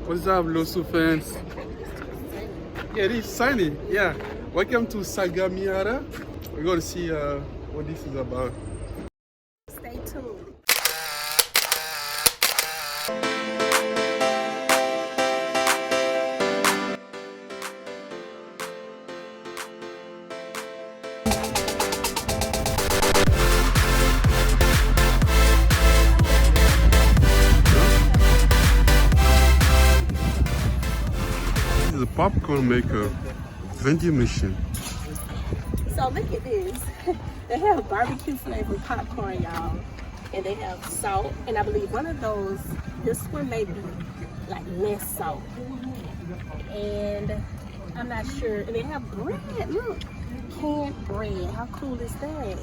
What's up, Losu fans? Yeah, it is sunny. Yeah. Welcome to Sagamihara. We're going to see what this is about. Stay tuned. This is a popcorn maker, vending machine. So look at this. They have barbecue flavored popcorn, y'all. And they have salt. And I believe one of those, this one may be like less salt. And I'm not sure. And they have bread. Look. Canned bread. How cool is that?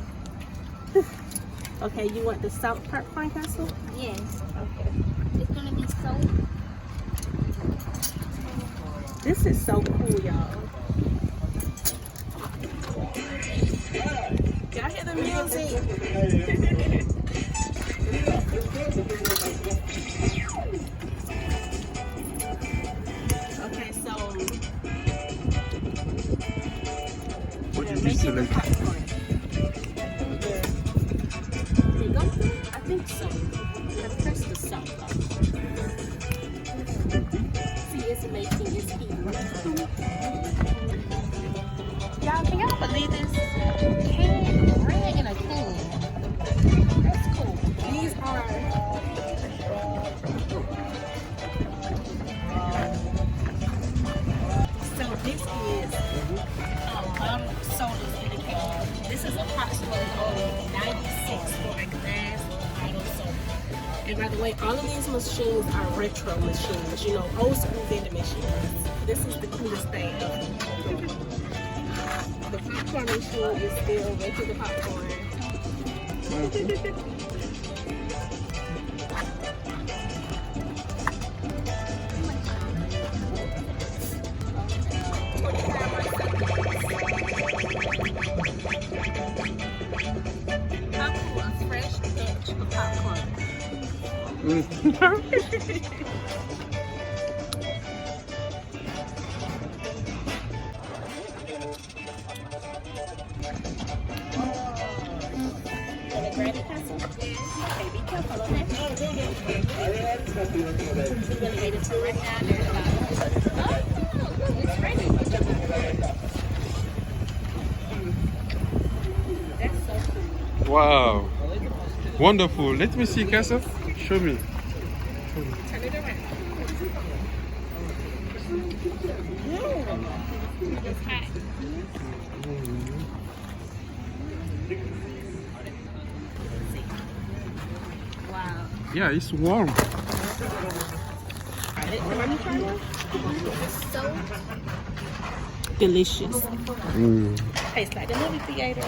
Okay, you want the salt popcorn castle? Yes. Okay. It's gonna be salt. This is so cool, y'all. Y'all hear the music? Okay, so What did you making the select? popcorn. There you go. I think so. I pressed the salt. See, it's making its heat. Y'all, can y'all believe this? Canned bread in a can. That's cool. These are so this is bottled sodas in the can. This is approximately only 90 cents for a glass bottle soda. And by the way, all of these machines are retro machines, you know, old school vending machines. This is the coolest thing. The popcorn machine is still making the popcorn. How cool, a fresh batch of popcorn. Wanna grab it, Cassie? Okay, be careful, okay? We're gonna wait until right now. There's look, it's ready. That's so cool. Wow. Wonderful. Let me see, Casa. Show me. Turn it around. It's hot. Wow. Yeah, it's warm. Let me try one. It's so Delicious. Mm. Tastes like the movie theater.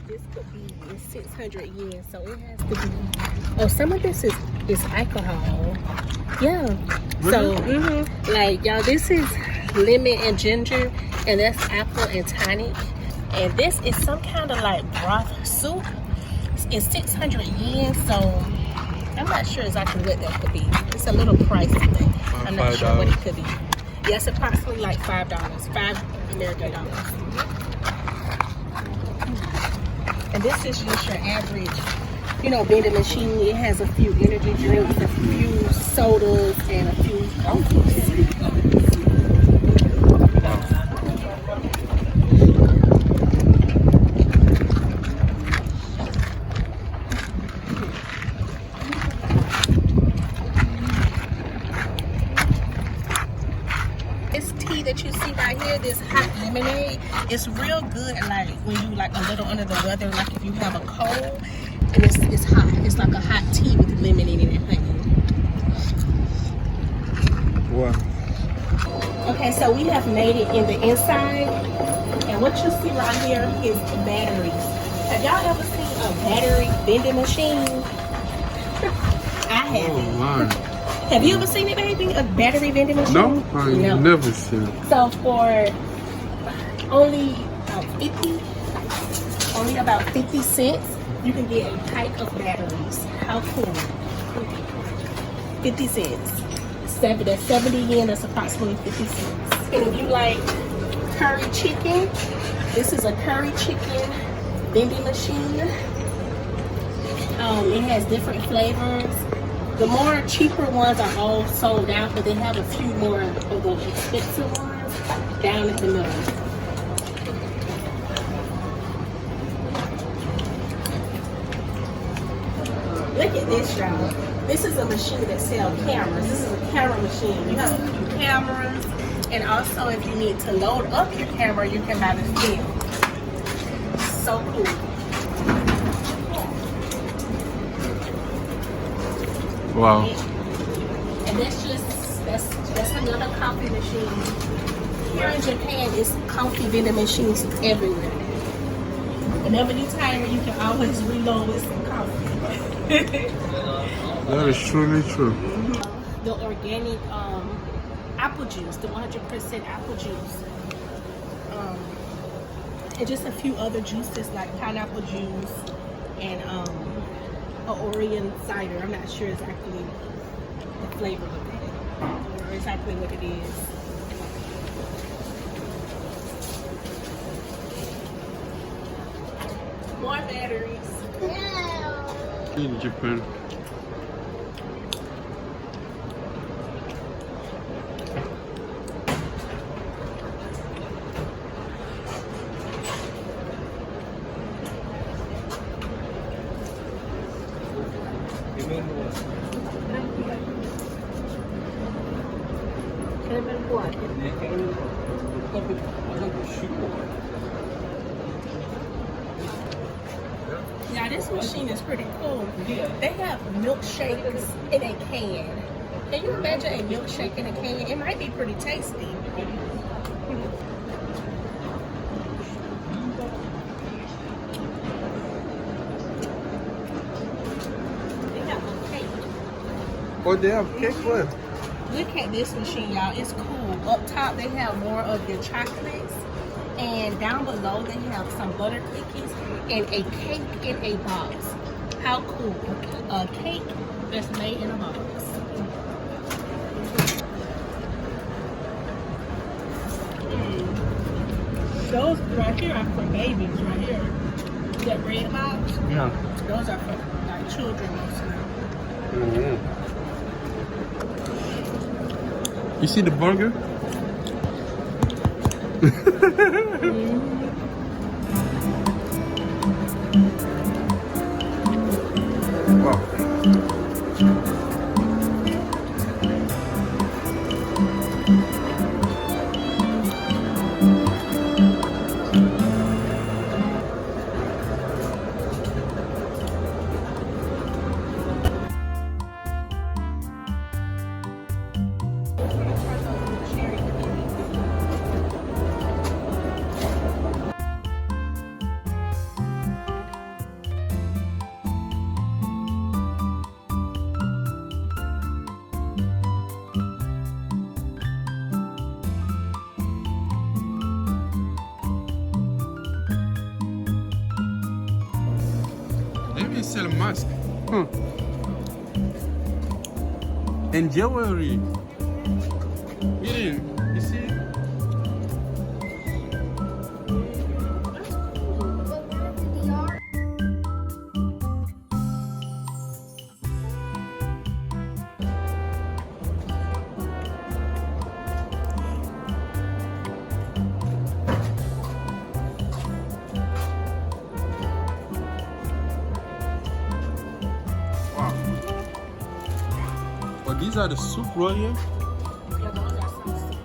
This could be in 600 years, so it has to be. Oh, some of this is alcohol. Yeah. So, like y'all, this is lemon and ginger, and that's apple and tonic, and this is some kind of like broth soup. It's 600 yen, so I'm not sure exactly what that could be. It's a little pricey thing. I'm not sure what it could be. Yeah, it's approximately like $5, $5 American dollars. And this is just your average, you know, vending machine. It has a few energy drinks, a few sodas, and a few coffees. This tea that you see right here, this hot lemonade, It's real good, like when you like a little under the weather, like if you have a cold, and it's hot. It's like a hot tea with lemon in it and honey. Wow. Okay, so we have made it in the inside, and what you see right here is batteries. Have y'all ever seen a battery vending machine? I have. Oh my. Have you ever seen it, baby? A battery vending machine? No, I never seen it. So for only about 50 cents, you can get a pack of batteries. How cool. 50 cents. That's 70 yen, that's approximately 50 cents. And if you like curry chicken, this is a curry chicken vending machine. It has different flavors. The more cheaper ones are all sold out, but they have a few more of the expensive ones down at the middle. Look at this, y'all. This is a machine that sells cameras. This is a camera machine. You have a few cameras, and also if you need to load up your camera, you can buy the film. So cool. Wow. And that's another coffee machine. Here in Japan, it's coffee vending machines everywhere. Whenever you're tired, you can always reload with some coffee. That is truly true. The organic apple juice, the 100% apple juice. And just a few other juices like pineapple juice and Orion cider. I'm not sure exactly the flavor of it or exactly what it is. More batteries. In Japan. Now this machine is pretty cool. They have milkshakes in a can. Can you imagine a milkshake in a can? It might be pretty tasty. They have a cake. Oh, they have cake left. Look at this machine, y'all. It's cool. Up top, they have more of your chocolates. And down below, they have some butter cookies and a cake in a box. How cool. A cake that's made in a box. Those right here are for babies, right here. That red box? Yeah. Those are for like children mostly. Mm-hmm. You see the burger? Wow. They even sell masks. Huh. And jewelry. Miren, you see? Oh, these are the soup right here. Yeah, those are some soups.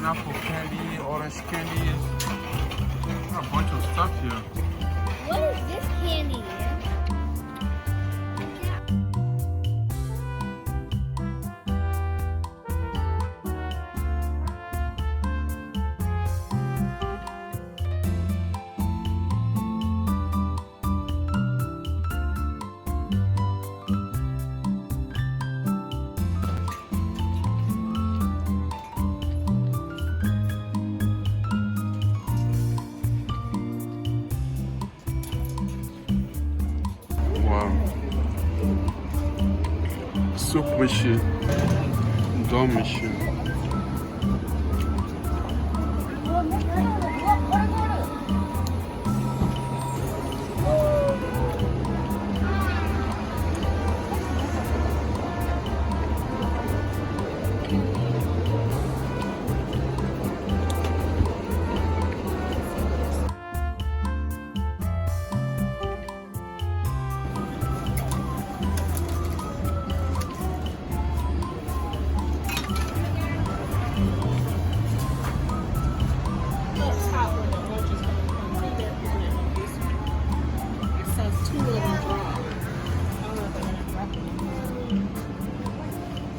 pineapple candy, orange candy. A bunch of stuff here. What is this candy? Wow. Soup machine. Dome machine.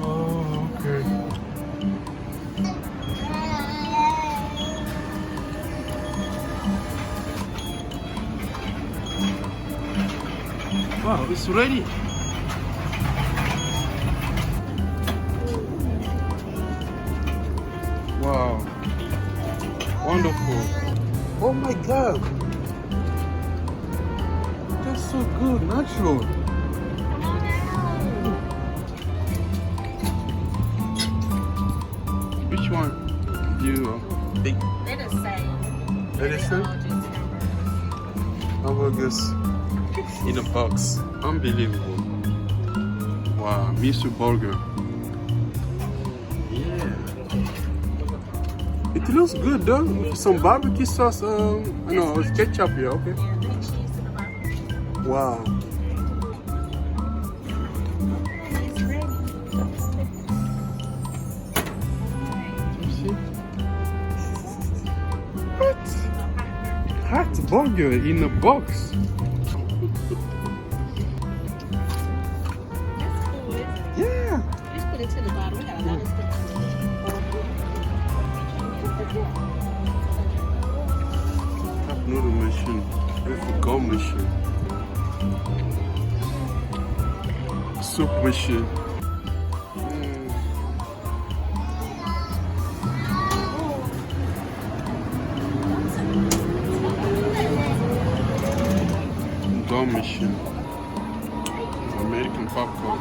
Oh, okay. Wow, it's ready. Wow. Wonderful. Oh my God. That's so good, natural. Which one? You big. They're the same. They're the same? Hamburgers in a box. Unbelievable. Wow, Mr. Burger. Yeah. It looks good though. Some barbecue sauce. No, it's ketchup here. Okay. Yeah, they cheese in the bottom. Wow. It's ready. You see? What? Hot burger in a box. That's cool, isn't it? Yeah. Just put it to the bottom. We got a lot of stuff. Cup noodle machine. Beautiful gum machine. Soup machine. Gum machine. American popcorn.